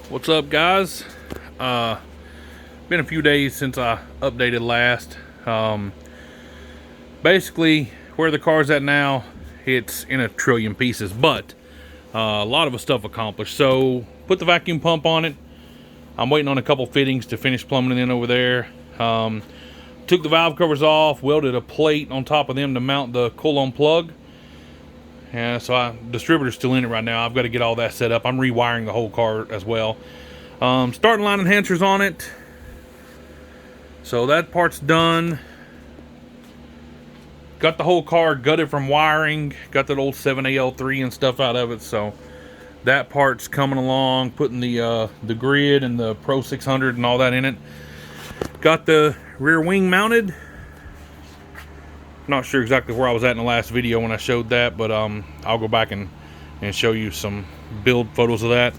What's up, guys? Been a few days since I updated last. Basically, where the car's at now, it's in a trillion pieces, but a lot of the stuff accomplished. So, put the vacuum pump on it. I'm waiting on a couple fittings to finish plumbing it in over there. Took the valve covers off, welded a plate on top of them to mount the coil plug. Yeah, so distributor's still in it right now. I've got to get all that set up. I'm rewiring the whole car as well. Starting line enhancers on it. So that part's done. Got the whole car gutted from wiring. Got that old 7AL3 and stuff out of it. So that part's coming along. Putting the grid and the Pro 600 and all that in it. Got the rear wing mounted. Not sure exactly where I was at in the last video when I showed that, but I'll go back and show you some build photos of that.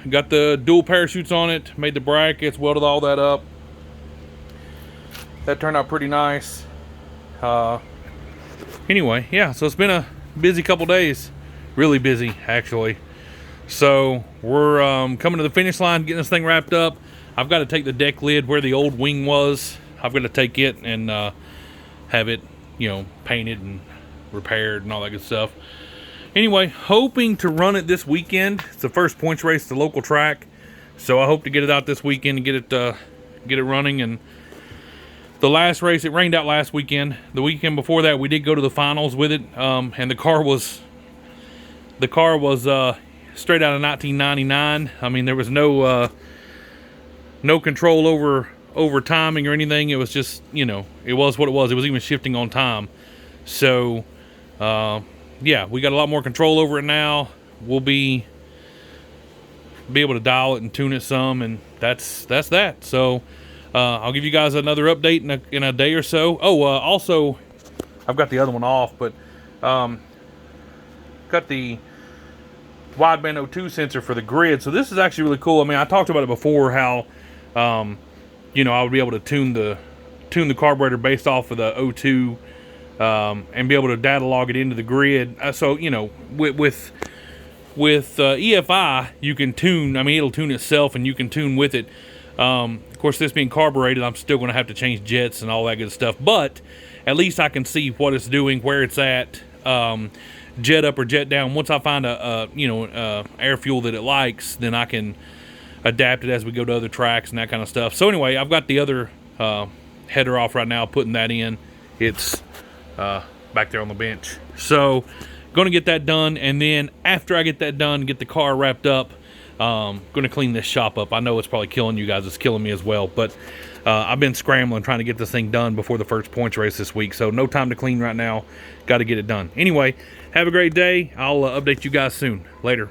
Got the dual parachutes on it, made the brackets, welded all that up. That turned out pretty nice. Anyway, yeah, so it's been a busy couple days. Really busy, actually. So we're coming to the finish line, getting this thing wrapped up. I've got to take the deck lid where the old wing was. I've got to take it and have it, painted and repaired and all that good stuff. Anyway, hoping to run it this weekend. It's the first points race at the local track, so I hope to get it out this weekend and get it running. And the last race, it rained out last weekend. The weekend before that, we did go to the finals with it, and the car was straight out of 1999. I mean, there was no control over timing or anything. It was just, it was what it was. It was even shifting on time. So yeah, we got a lot more control over it now. We'll be able to dial it and tune it some, and that's that. So I'll give you guys another update in a day or so. Also, I've got the other one off, but got the wideband O2 sensor for the grid. So this is actually really cool. I mean, I talked about it before, how I would be able to tune the carburetor based off of the O2, and be able to data log it into the grid. So with EFI, you can tune. I mean, it'll tune itself, and you can tune with it. Of course, this being carbureted, I'm still going to have to change jets and all that good stuff. But at least I can see what it's doing, where it's at, jet up or jet down. Once I find a air fuel that it likes, then I can adapt it as we go to other tracks and that kind of stuff. So anyway, I've got the other header off right now, putting that in. It's back there on the bench. So going to get that done, and then after I get that done, get the car wrapped up, going to clean this shop up. I know it's probably killing you guys. It's killing me as well, but I've been scrambling trying to get this thing done before the first points race this week. So no time to clean right now. Got to get it done. Anyway, have a great day. I'll update you guys soon. Later.